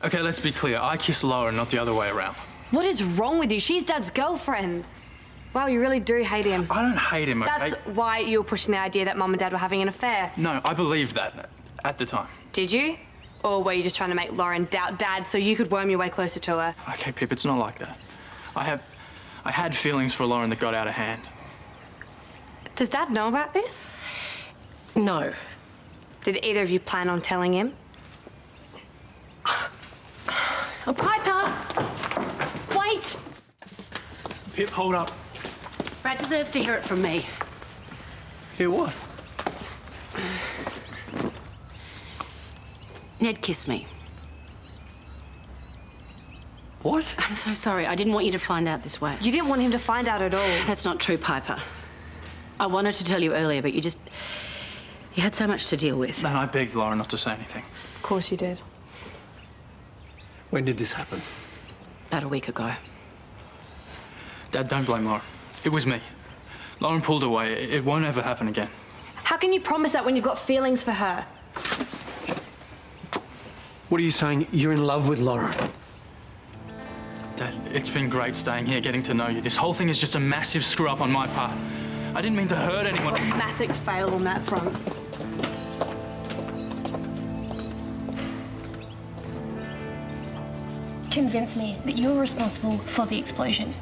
Okay, let's be clear. I kissed Lauren, not the other way around. What is wrong with you? She's Dad's girlfriend. Wow, you really do hate him. I don't hate him, okay? That's why you were pushing the idea that Mum and Dad were having an affair. No, I believed that at the time. Did you? Or were you just trying to make Lauren doubt Dad so you could worm your way closer to her? Okay, Pip, it's not like that. I had feelings for Lauren that got out of hand. Does Dad know about this? No. Did either of you plan on telling him? Oh, Piper! Wait! Pip, hold up. Brad deserves to hear it from me. Hear what? Ned kissed me. What? I'm so sorry. I didn't want you to find out this way. You didn't want him to find out at all. That's not true, Piper. I wanted to tell you earlier, but you had so much to deal with. And I begged Lauren not to say anything. Of course you did. When did this happen? About a week ago. Dad, don't blame Lauren. It was me. Lauren pulled away. It won't ever happen again. How can you promise that when you've got feelings for her? What are you saying? You're in love with Lauren? Dad, it's been great staying here, getting to know you. This whole thing is just a massive screw-up on my part. I didn't mean to hurt anyone. Dramatic fail on that front. Convince me that you were responsible for the explosion.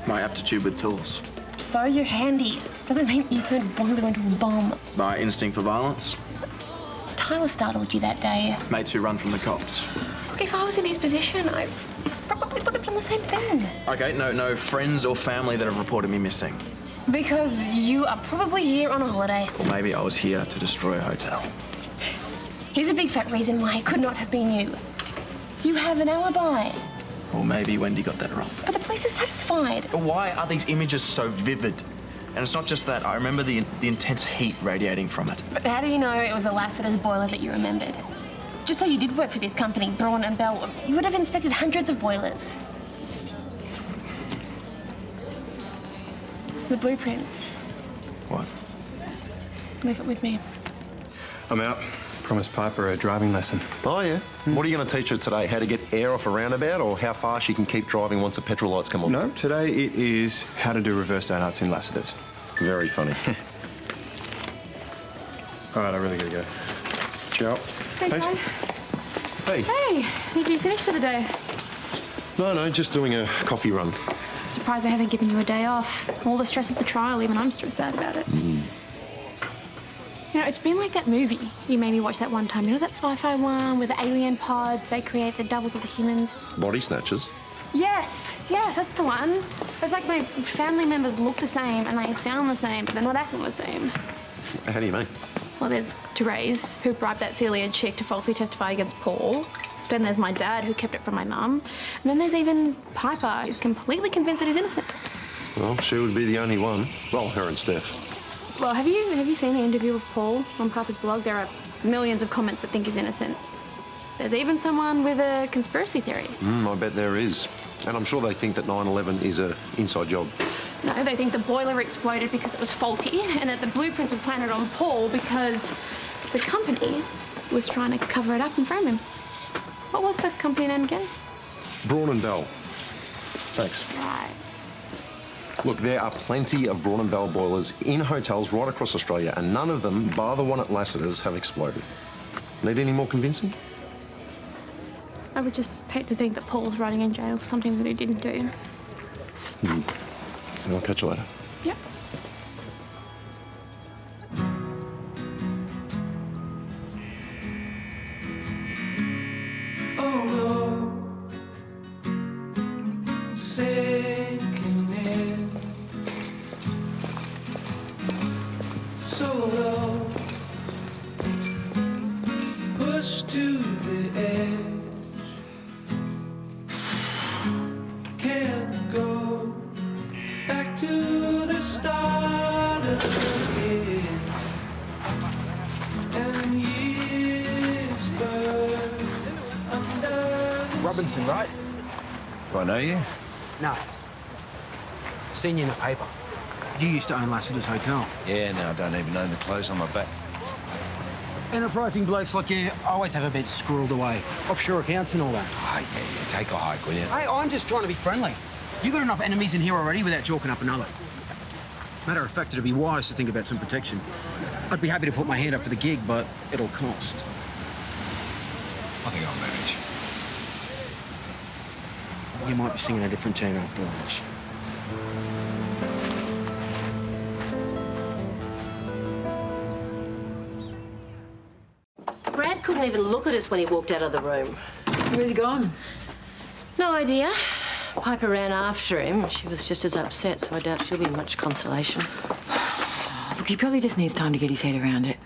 My aptitude with tools. So you're handy. Doesn't mean you turned boiler into a bomb. My instinct for violence. Tyler startled you that day. Mates who run from the cops. Look, if I was in his position, I probably would have done the same thing. Okay, no friends or family that have reported me missing. Because you are probably here on a holiday. Or maybe I was here to destroy a hotel. Here's a big fat reason why it could not have been you. You have an alibi. Or maybe Wendy got that wrong. But the police are satisfied. Why are these images so vivid? And it's not just that. I remember the intense heat radiating from it. But how do you know it was the Lassiter's boiler that you remembered? Just so you did work for this company, Braun and Bell, you would have inspected hundreds of boilers. The blueprints. What? Leave it with me. I'm out. Promised Piper a driving lesson. Oh, yeah? What are you going to teach her today? How to get air off a roundabout or how fast she can keep driving once the petrol lights come on? No, today it is how to do reverse donuts in Lassiter's. Very funny. All right, I really gotta go. Ciao. Thanks, Hey. Hey. Hey. Hey, have you finished for the day? No, just doing a coffee run. I'm surprised they haven't given you a day off. All the stress of the trial, even I'm stressed out about it. You know, it's been like that movie you made me watch that one time. You know that sci-fi one with the alien pods? They create the doubles of the humans. Body snatchers. Yes, that's the one. It's like my family members look the same and they sound the same, but they're not acting the same. How do you mean? Well, there's Terese, who bribed that silly chick to falsely testify against Paul. Then there's my dad, who kept it from my mum. And then there's even Piper, who's completely convinced that he's innocent. Well, she would be the only one. Well, her and Steph. Well, have you seen the interview with Paul on Piper's blog? There are millions of comments that think he's innocent. There's even someone with a conspiracy theory. I bet there is. And I'm sure they think that 9/11 is an inside job. No, they think the boiler exploded because it was faulty and that the blueprints were planted on Paul because the company was trying to cover it up and frame him. What was the company name again? Braun and Bell. Thanks. Right. Look, there are plenty of Braun and Bell boilers in hotels right across Australia, and none of them, bar the one at Lassiter's, have exploded. Need any more convincing? I would just hate to think that Paul's rotting in jail for something that he didn't do. I'll catch you later. Yep. Robinson, right? Do I know you? No. Seen you in the paper. You used to own Lassiter's Hotel. Yeah, no, I don't even own the clothes on my back. Enterprising blokes like you always have a bit squirreled away. Offshore accounts and all that. Hey, yeah, take a hike, will you? Hey, I'm just trying to be friendly. You got enough enemies in here already without chalking up another. Matter of fact, it'd be wise to think about some protection. I'd be happy to put my hand up for the gig, but it'll cost. I think I'll manage. You might be singing a different tune after lunch. Brad couldn't even look at us when he walked out of the room. Where's he gone? No idea. Piper ran after him. She was just as upset, so I doubt she'll be much consolation. Look, he probably just needs time to get his head around it.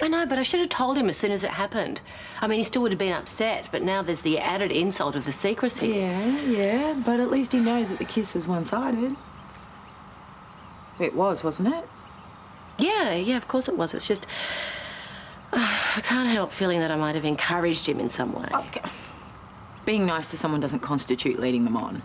I know, but I should have told him as soon as it happened. I mean, he still would have been upset, but now there's the added insult of the secrecy. Yeah, but at least he knows that the kiss was one-sided. It was, wasn't it? Yeah, of course it was. It's just... I can't help feeling that I might have encouraged him in some way. Okay. Being nice to someone doesn't constitute leading them on.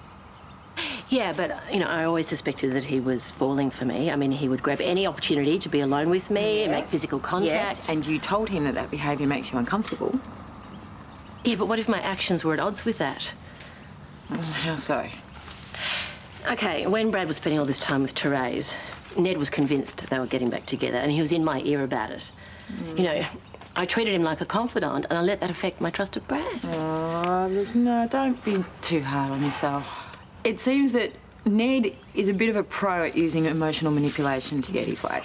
Yeah, but, you know, I always suspected that he was falling for me. I mean, he would grab any opportunity to be alone with me and make physical contact. Yes, and you told him that that behaviour makes you uncomfortable. Yeah, but what if my actions were at odds with that? How so? OK, when Brad was spending all this time with Terese, Ned was convinced they were getting back together, and he was in my ear about it. You know, I treated him like a confidant, and I let that affect my trust of Brad. Oh, look, no, don't be too hard on yourself. It seems that Ned is a bit of a pro at using emotional manipulation to get his way.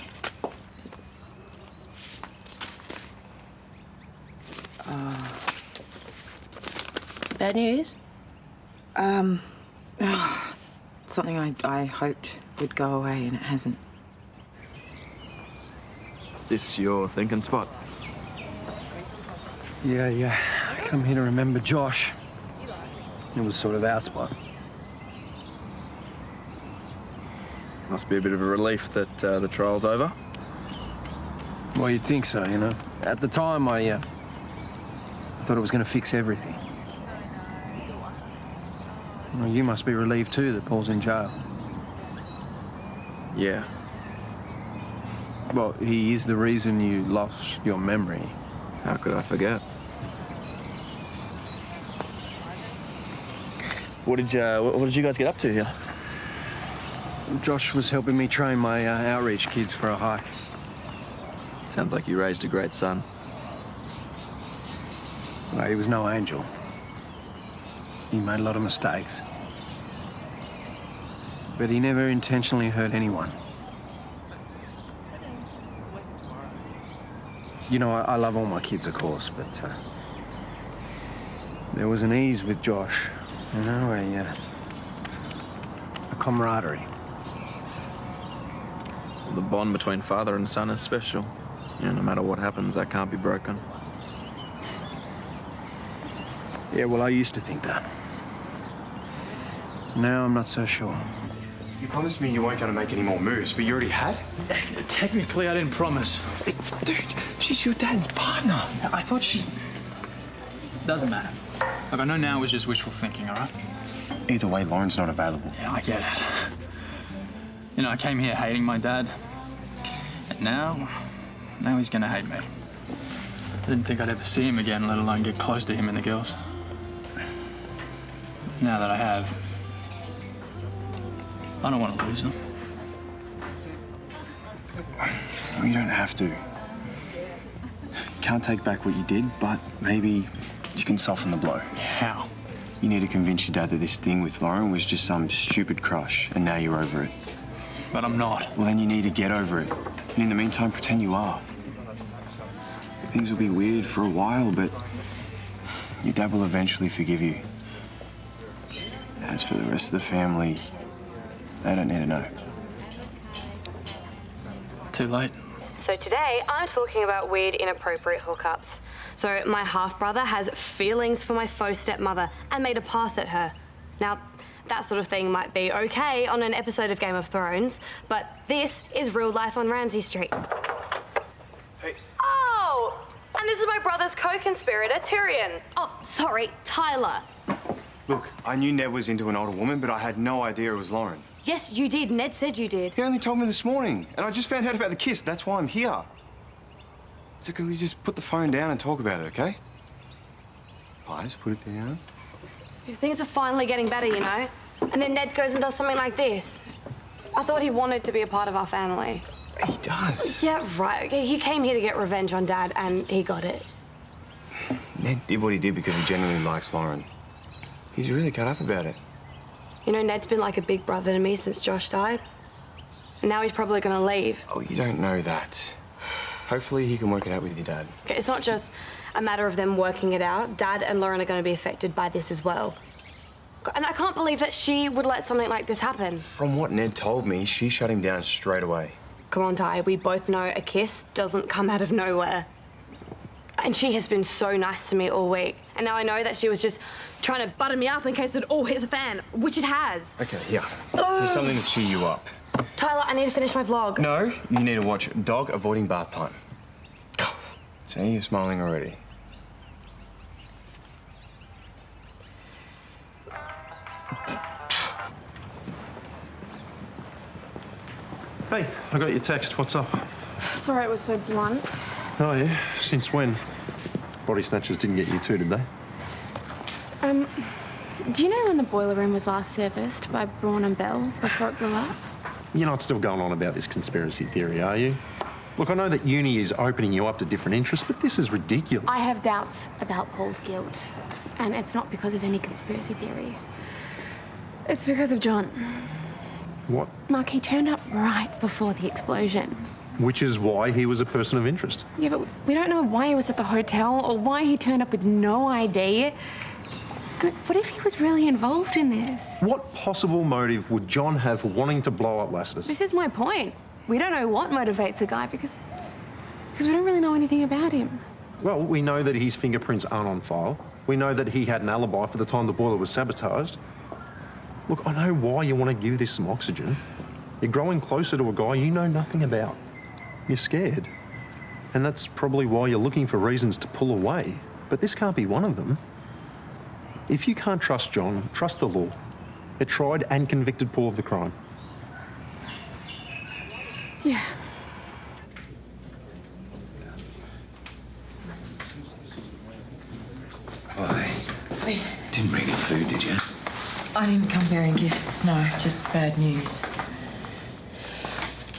Bad news? Something I hoped would go away, and it hasn't. This your thinking spot? Yeah. I come here to remember Josh. It was sort of our spot. Must be a bit of a relief that the trial's over. Well, you'd think so, you know. At the time, I thought it was going to fix everything. Well, you must be relieved too that Paul's in jail. Yeah. Well, he is the reason you lost your memory. How could I forget? What did you guys get up to here? Josh was helping me train my outreach kids for a hike. Sounds like you raised a great son. Well, he was no angel. He made a lot of mistakes. But he never intentionally hurt anyone. You know, I love all my kids, of course, but there was an ease with Josh, you know, a camaraderie. The bond between father and son is special. You know, no matter what happens, that can't be broken. Yeah, well, I used to think that. Now I'm not so sure. You promised me you weren't going to make any more moves, but you already had? Technically, I didn't promise. Dude, she's your dad's partner. I thought she... Doesn't matter. Look, I know now it was just wishful thinking, all right? Either way, Lauren's not available. Yeah, I get it. You know, I came here hating my dad. And now he's gonna hate me. I didn't think I'd ever see him again, let alone get close to him and the girls. Now that I have, I don't want to lose them. Well, you don't have to. You can't take back what you did, but maybe you can soften the blow. How? You need to convince your dad that this thing with Lauren was just some stupid crush, and now you're over it. But I'm not. Well, then you need to get over it. And in the meantime, pretend you are. Things will be weird for a while, but your dad will eventually forgive you. As for the rest of the family, they don't need to know. Too late. So today, I'm talking about weird, inappropriate hookups. So my half-brother has feelings for my faux stepmother and made a pass at her. Now, that sort of thing might be okay on an episode of Game of Thrones, but this is real life on Ramsay Street. Hey. Oh! And this is my brother's co-conspirator, Tyrion. Oh, sorry, Tyler. Look, I knew Ned was into an older woman, but I had no idea it was Lauren. Yes, you did. Ned said you did. He only told me this morning, and I just found out about the kiss. That's why I'm here. So can we just put the phone down and talk about it, okay? Paige, put it down. Things are finally getting better, you know? And then Ned goes and does something like this. I thought he wanted to be a part of our family. He does. Yeah, right. Okay, he came here to get revenge on Dad, and he got it. Ned did what he did because he genuinely likes Lauren. He's really cut up about it. You know, Ned's been like a big brother to me since Josh died. And now he's probably gonna leave. Oh, you don't know that. Hopefully he can work it out with your dad. Okay, it's not just a matter of them working it out. Dad and Lauren are gonna be affected by this as well. And I can't believe that she would let something like this happen. From what Ned told me, she shut him down straight away. Come on, Ty, we both know a kiss doesn't come out of nowhere. And she has been so nice to me all week. And now I know that she was just trying to butter me up in case it all hits a fan, which it has. Okay, here. Here's something to cheer you up. Tyler, I need to finish my vlog. No, you need to watch Dog Avoiding Bath Time. See, you're smiling already. Hey, I got your text. What's up? Sorry it was so blunt. Oh, yeah? Since when? Body snatchers didn't get you too, did they? Do you know when the boiler room was last serviced by Braun and Bell before it blew up? You're not still going on about this conspiracy theory, are you? Look, I know that uni is opening you up to different interests, but this is ridiculous. I have doubts about Paul's guilt. And it's not because of any conspiracy theory. It's because of John. What? Mark, he turned up right before the explosion. Which is why he was a person of interest. Yeah, but we don't know why he was at the hotel or why he turned up with no ID. I mean, what if he was really involved in this? What possible motive would John have for wanting to blow up Lassiter's? This is my point. We don't know what motivates the guy because we don't really know anything about him. Well, we know that his fingerprints aren't on file. We know that he had an alibi for the time the boiler was sabotaged. Look, I know why you want to give this some oxygen. You're growing closer to a guy you know nothing about. You're scared. And that's probably why you're looking for reasons to pull away. But this can't be one of them. If you can't trust John, trust the law. It tried and convicted Paul of the crime. Yeah. Why? Didn't bring any food, did you? I didn't come bearing gifts, no, just bad news.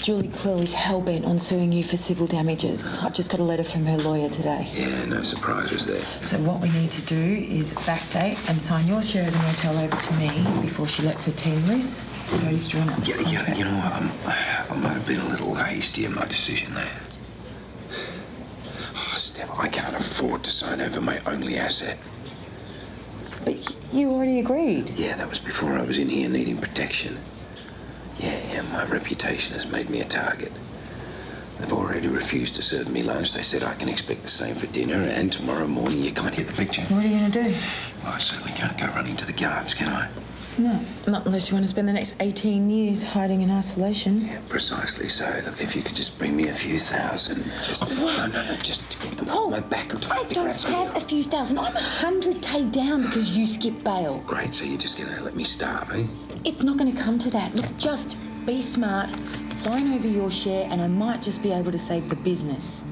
Julie Quill is hell-bent on suing you for civil damages. I've just got a letter from her lawyer today. Yeah, no surprises there. So what we need to do is backdate and sign your share of the motel over to me before she lets her team loose. Toadie's drawn up this contract. You know what? I might have been a little hasty in my decision there. Oh, Steph, I can't afford to sign over my only asset. But you already agreed. Yeah, that was before I was in here needing protection. Yeah, my reputation has made me a target. They've already refused to serve me lunch. They said I can expect the same for dinner, and tomorrow morning you can't hit the picture. So what are you going to do? Well, I certainly can't go running to the guards, can I? No, not unless you want to spend the next 18 years hiding in isolation. Yeah, precisely so. Look, if you could just bring me a few thousand, just... No, just to get them off my back until I figure out something. I don't have a few thousand. I'm 100K down because you skipped bail. Great, so you're just going to let me starve, eh? It's not going to come to that. Look, just be smart, sign over your share, and I might just be able to save the business.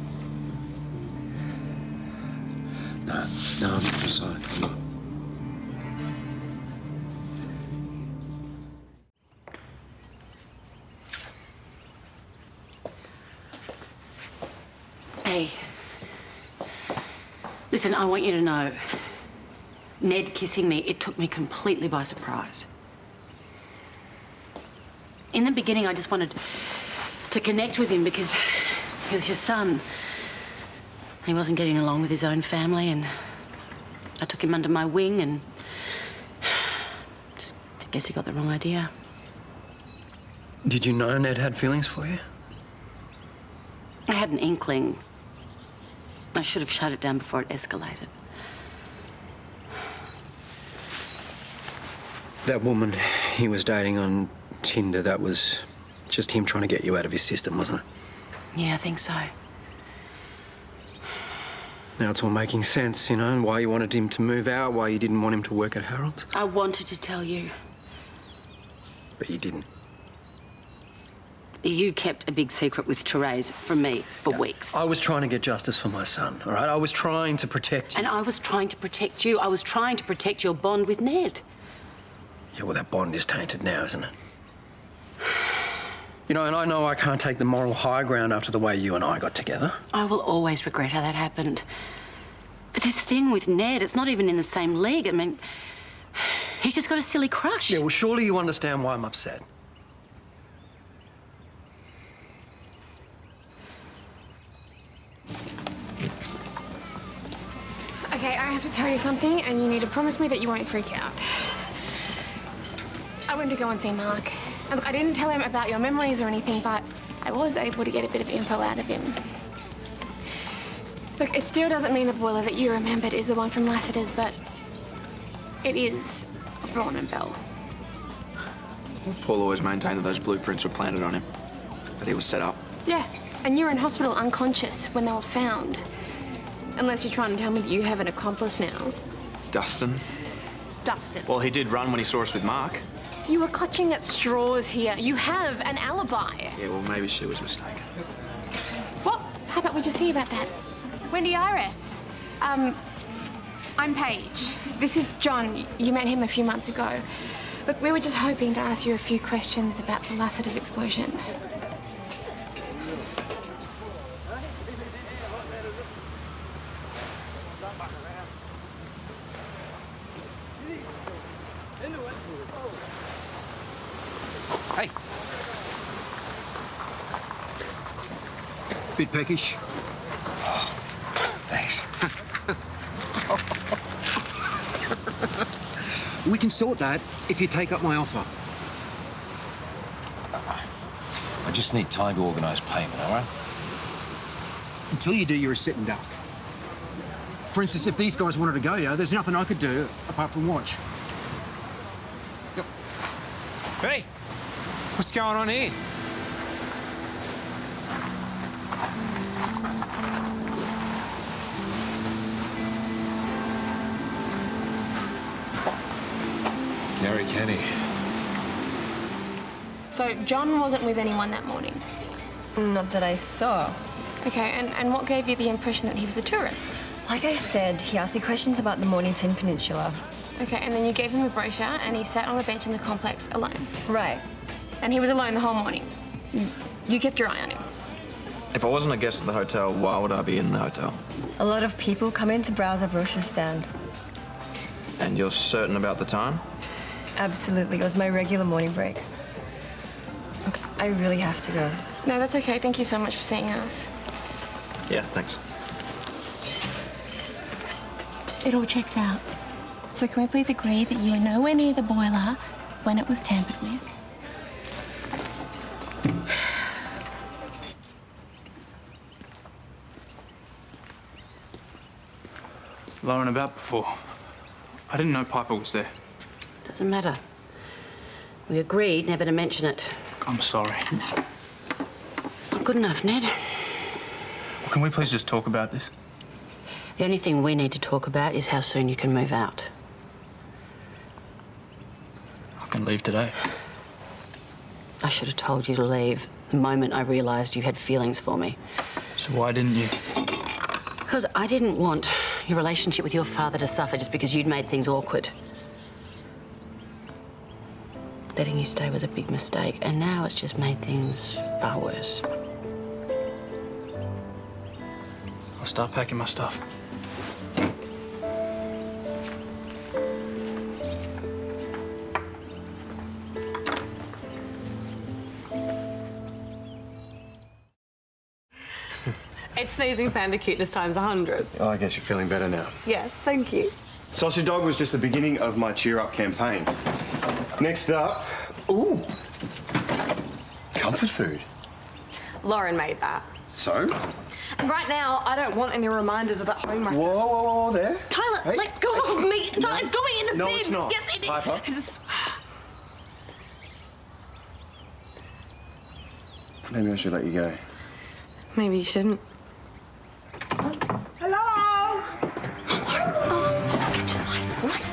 No, I'm not going to sign. I'm not. Hey, listen, I want you to know, Ned kissing me, it took me completely by surprise. In the beginning, I just wanted to connect with him because he was your son. He wasn't getting along with his own family, and I took him under my wing, and just, I guess he got the wrong idea. Did you know Ned had feelings for you? I had an inkling. I should have shut it down before it escalated. That woman he was dating on Tinder, that was just him trying to get you out of his system, wasn't it? Yeah, I think so. Now it's all making sense, you know, and why you wanted him to move out, why you didn't want him to work at Harold's. I wanted to tell you. But you didn't. You kept a big secret with Terese from me for weeks. I was trying to get justice for my son, all right? I was trying to protect you. And I was trying to protect you. I was trying to protect your bond with Ned. Yeah, well, that bond is tainted now, isn't it? You know, and I know I can't take the moral high ground after the way you and I got together. I will always regret how that happened. But this thing with Ned, it's not even in the same league. I mean, he's just got a silly crush. Yeah, well, surely you understand why I'm upset. Okay, I have to tell you something, and you need to promise me that you won't freak out. I went to go and see Mark. And look, I didn't tell him about your memories or anything, but I was able to get a bit of info out of him. Look, it still doesn't mean the boiler that you remembered is the one from Lassiter's, but it is a Braun and Bell. Paul always maintained that those blueprints were planted on him, that he was set up. Yeah, and you were in hospital unconscious when they were found. Unless you're trying to tell me that you have an accomplice now. Dustin? Dustin. Well, he did run when he saw us with Mark. You were clutching at straws here. You have an alibi. Yeah, well, maybe she was mistaken. Well, how about we just see about that? Wendy Iris. I'm Paige. This is John. You met him a few months ago. Look, we were just hoping to ask you a few questions about the Lassiter's explosion. Hey. Bit peckish. Thanks. We can sort that if you take up my offer. I just need time to organise payment, all right? Until you do, you're a sitting duck. For instance, if these guys wanted to go, yeah, there's nothing I could do apart from watch. Yep. Hey, what's going on here? Gary Kenny. So John wasn't with anyone that morning? Not that I saw. Okay, and what gave you the impression that he was a tourist? Like I said, he asked me questions about the Mornington Peninsula. Okay, and then you gave him a brochure and he sat on a bench in the complex alone? Right. And he was alone the whole morning? You kept your eye on him? If I wasn't a guest at the hotel, why would I be in the hotel? A lot of people come in to browse our brochure stand. And you're certain about the time? Absolutely. It was my regular morning break. Look, I really have to go. No, that's okay. Thank you so much for seeing us. Yeah, thanks. It all checks out. So can we please agree that you were nowhere near the boiler when it was tampered with? Lauren, about before. I didn't know Piper was there. Doesn't matter. We agreed never to mention it. I'm sorry. It's not good enough, Ned. Well, can we please just talk about this? The only thing we need to talk about is how soon you can move out. I can leave today. I should have told you to leave the moment I realised you had feelings for me. So why didn't you? Because I didn't want your relationship with your father to suffer just because you'd made things awkward. Letting you stay was a big mistake, and now it's just made things far worse. I'll start packing my stuff. It's sneezing panda cuteness times 100. Oh, I guess you're feeling better now. Yes, thank you. Sausage dog was just the beginning of my cheer up campaign. Next up, ooh, comfort food. Lauren made that. So? And right now, I don't want any reminders of that home wrecker. Whoa, whoa, whoa, there. Tyler, Hey. let go of me. Tyler, it's going in the No, bin. it's not. Yes, it is. Piper. Maybe I should let you go. Maybe you shouldn't. Hello? I'm sorry. Oh, just light.